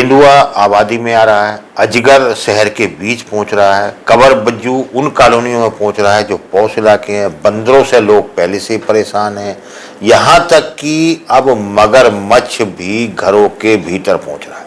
तेंदुआ आबादी में आ रहा है, अजगर शहर के बीच पहुंच रहा है, कबर बज्जू उन कॉलोनियों में पहुंच रहा है जो पॉश इलाके हैं, बंदरों से लोग पहले से ही परेशान हैं, यहाँ तक कि अब मगरमच्छ भी घरों के भीतर पहुंच रहा है।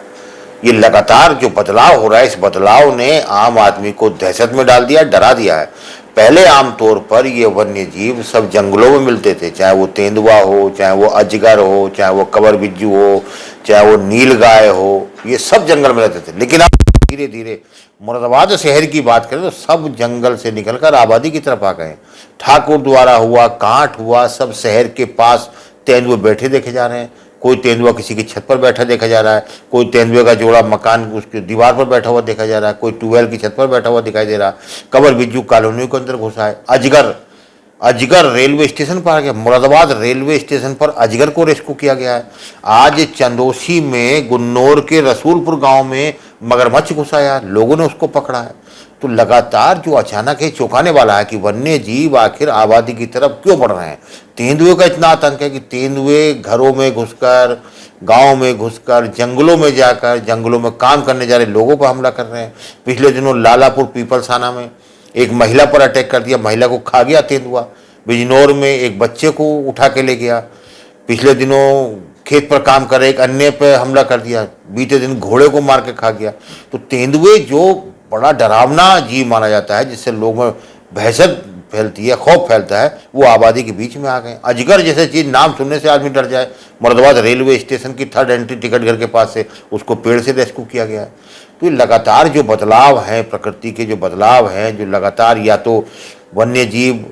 ये लगातार जो बदलाव हो रहा है, इस बदलाव ने आम आदमी को दहशत में डाल दिया, डरा दिया है। पहले आमतौर पर ये वन्य जीव सब जंगलों में मिलते थे, चाहे वो तेंदुआ हो, चाहे वो अजगर हो, चाहे वो कबर बिज्जू हो, चाहे वो नीलगाय हो, ये सब जंगल में रहते थे। लेकिन अब धीरे धीरे मुरादाबाद शहर की बात करें तो सब जंगल से निकलकर आबादी की तरफ आ गए। ठाकुर द्वारा हुआ, कांट हुआ, सब शहर के पास तेंदुए बैठे देखे जा रहे हैं। कोई तेंदुआ किसी की छत पर बैठा देखा जा रहा है, कोई तेंदुए का जोड़ा मकान उसकी दीवार पर बैठा हुआ देखा जा रहा है, कोई ट्यूबवेल की छत पर बैठा हुआ दिखाई दे रहा है। कबर बिज्जू कॉलोनियों के अंदर घुसा है। अजगर अजगर रेलवे स्टेशन पर आ गया। मुरादाबाद रेलवे स्टेशन पर अजगर को रेस्क्यू किया गया है। आज चंदोसी में गुन्नौर के रसूलपुर गांव में मगरमच्छ घुसा है, लोगों ने उसको पकड़ा है। तो लगातार जो अचानक है चौंकाने वाला है कि वन्य जीव आखिर आबादी की तरफ क्यों बढ़ रहे हैं। तेंदुए का इतना आतंक है कि तेंदुए घरों में घुसकर, गांव में घुसकर, जंगलों में जाकर, जंगलों में काम करने जा रहे लोगों पर हमला कर रहे हैं। पिछले दिनों लालापुर पीपलसाना में एक महिला पर अटैक कर दिया, महिला को खा गया तेंदुआ। बिजनौर में एक बच्चे को उठा के ले गया। पिछले दिनों खेत पर काम कर रहे एक अन्य पर हमला कर दिया। बीते दिन घोड़े को मार के खा गया। तो तेंदुए जो बड़ा डरावना जीव माना जाता है, जिससे लोगों में दहशत फैलती है, खौफ फैलता है, वो आबादी के बीच में आ गए। अजगर जैसे चीज नाम सुनने से आदमी डर जाए। मुरादाबाद रेलवे स्टेशन की 3rd एंट्री टिकट घर के पास से उसको पेड़ से रेस्क्यू किया गया है। तो ये लगातार जो बदलाव हैं, प्रकृति के जो बदलाव हैं, जो लगातार या तो वन्य जीव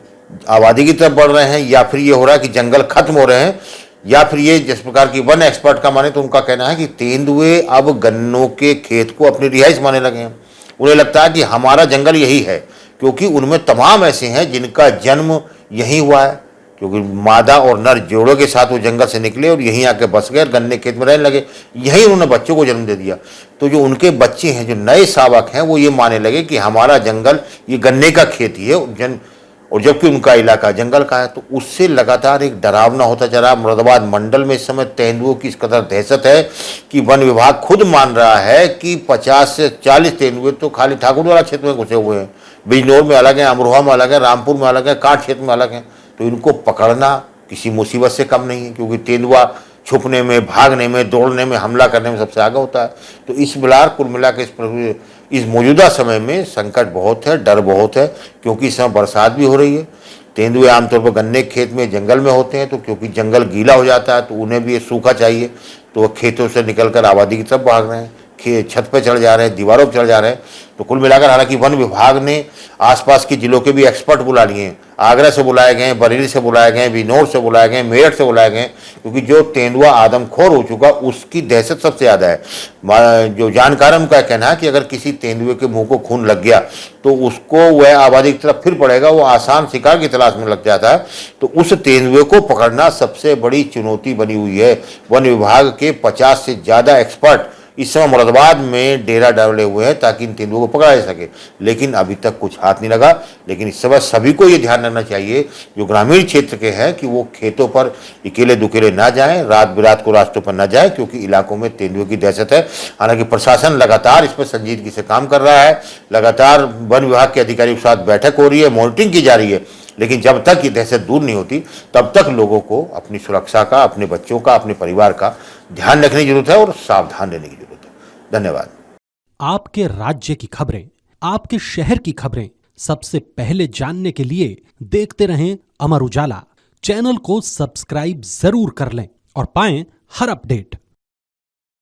आबादी की तरफ बढ़ रहे हैं, या फिर ये हो रहा है कि जंगल खत्म हो रहे हैं, या फिर ये जिस प्रकार की वन एक्सपर्ट का माने तो उनका कहना है कि तेंदुए अब गन्नों के खेत को अपनी रिहाइश मानने लगे हैं। उन्हें लगता है कि हमारा जंगल यही है, क्योंकि उनमें तमाम ऐसे हैं जिनका जन्म यहीं हुआ है, क्योंकि मादा और नर जोड़ों के साथ वो जंगल से निकले और यहीं आके बस गए, गन्ने खेत में रहने लगे, यहीं उन्होंने बच्चों को जन्म दे दिया। तो जो उनके बच्चे हैं, जो नए शावक हैं, वो ये मानने लगे कि हमारा जंगल ये गन्ने का खेत ही है, और जबकि उनका इलाका जंगल का है। तो उससे लगातार एक डरावना होता जा रहा है। मुरादाबाद मंडल में इस समय तेंदुओं की इस कदर दहशत है कि वन विभाग खुद मान रहा है कि 50 से 40 तेंदुए तो खाली ठाकुरद्वारा क्षेत्र में घुसे हुए हैं। बिजनौर में अलग है, अमरोहा में अलग है, रामपुर में अलग है, कांट क्षेत्र में अलग है। तो इनको पकड़ना किसी मुसीबत से कम नहीं है, क्योंकि तेंदुआ छुपने में, भागने में, दौड़ने में, हमला करने में सबसे आगे होता है। तो इस बिलार कुल मिला के इस मौजूदा समय में संकट बहुत है, डर बहुत है, क्योंकि इस समय बरसात भी हो रही है। तेंदुए आमतौर पर गन्ने खेत में, जंगल में होते हैं, तो क्योंकि जंगल गीला हो जाता है तो उन्हें भी ये सूखा चाहिए, तो वो खेतों से निकलकर आबादी की तरफ भाग रहे हैं, छत पर चढ़ जा रहे हैं, दीवारों पर चढ़ जा रहे हैं। तो कुल मिलाकर हालांकि वन विभाग ने आसपास के जिलों के भी एक्सपर्ट बुला लिए हैं। आगरा से बुलाए गए, बरेली से बुलाए गए, बिजनौर से बुलाए गए, मेरठ से बुलाए गए, क्योंकि जो तेंदुआ आदमखोर हो चुका उसकी दहशत सबसे ज़्यादा है। जो जानकार है उनका कहना है कि अगर किसी तेंदुए के मुंह को खून लग गया तो उसको वह आबादी की तरफ फिर पड़ेगा, वो आसान शिकार की तलाश में लग जाता है। तो उस तेंदुए को पकड़ना सबसे बड़ी चुनौती बनी हुई है। वन विभाग के 50 से ज़्यादा एक्सपर्ट इस समय मुरादाबाद में डेरा डाले हुए हैं ताकि इन तेंदुओं को पकड़ा जा सके, लेकिन अभी तक कुछ हाथ नहीं लगा। लेकिन इस समय सभी को ये ध्यान रखना चाहिए जो ग्रामीण क्षेत्र के हैं कि वो खेतों पर अकेले दुकेले ना जाएं, रात बिरात को रास्तों पर ना जाएं, क्योंकि इलाकों में तेंदुए की दहशत है। हालांकि प्रशासन लगातार इस पर संजीदगी से काम कर रहा है, लगातार वन विभाग के अधिकारियों के साथ बैठक हो रही है, मॉनिटरिंग की जा रही है, लेकिन जब तक ये दहशत दूर नहीं होती तब तक लोगों को अपनी सुरक्षा का, अपने बच्चों का, अपने परिवार का ध्यान रखने की जरूरत है और सावधान रहने की जरूरत है। धन्यवाद। आपके राज्य की खबरें, आपके शहर की खबरें सबसे पहले जानने के लिए देखते रहें अमर उजाला। चैनल को सब्सक्राइब जरूर कर लें और पाएं हर अपडेट।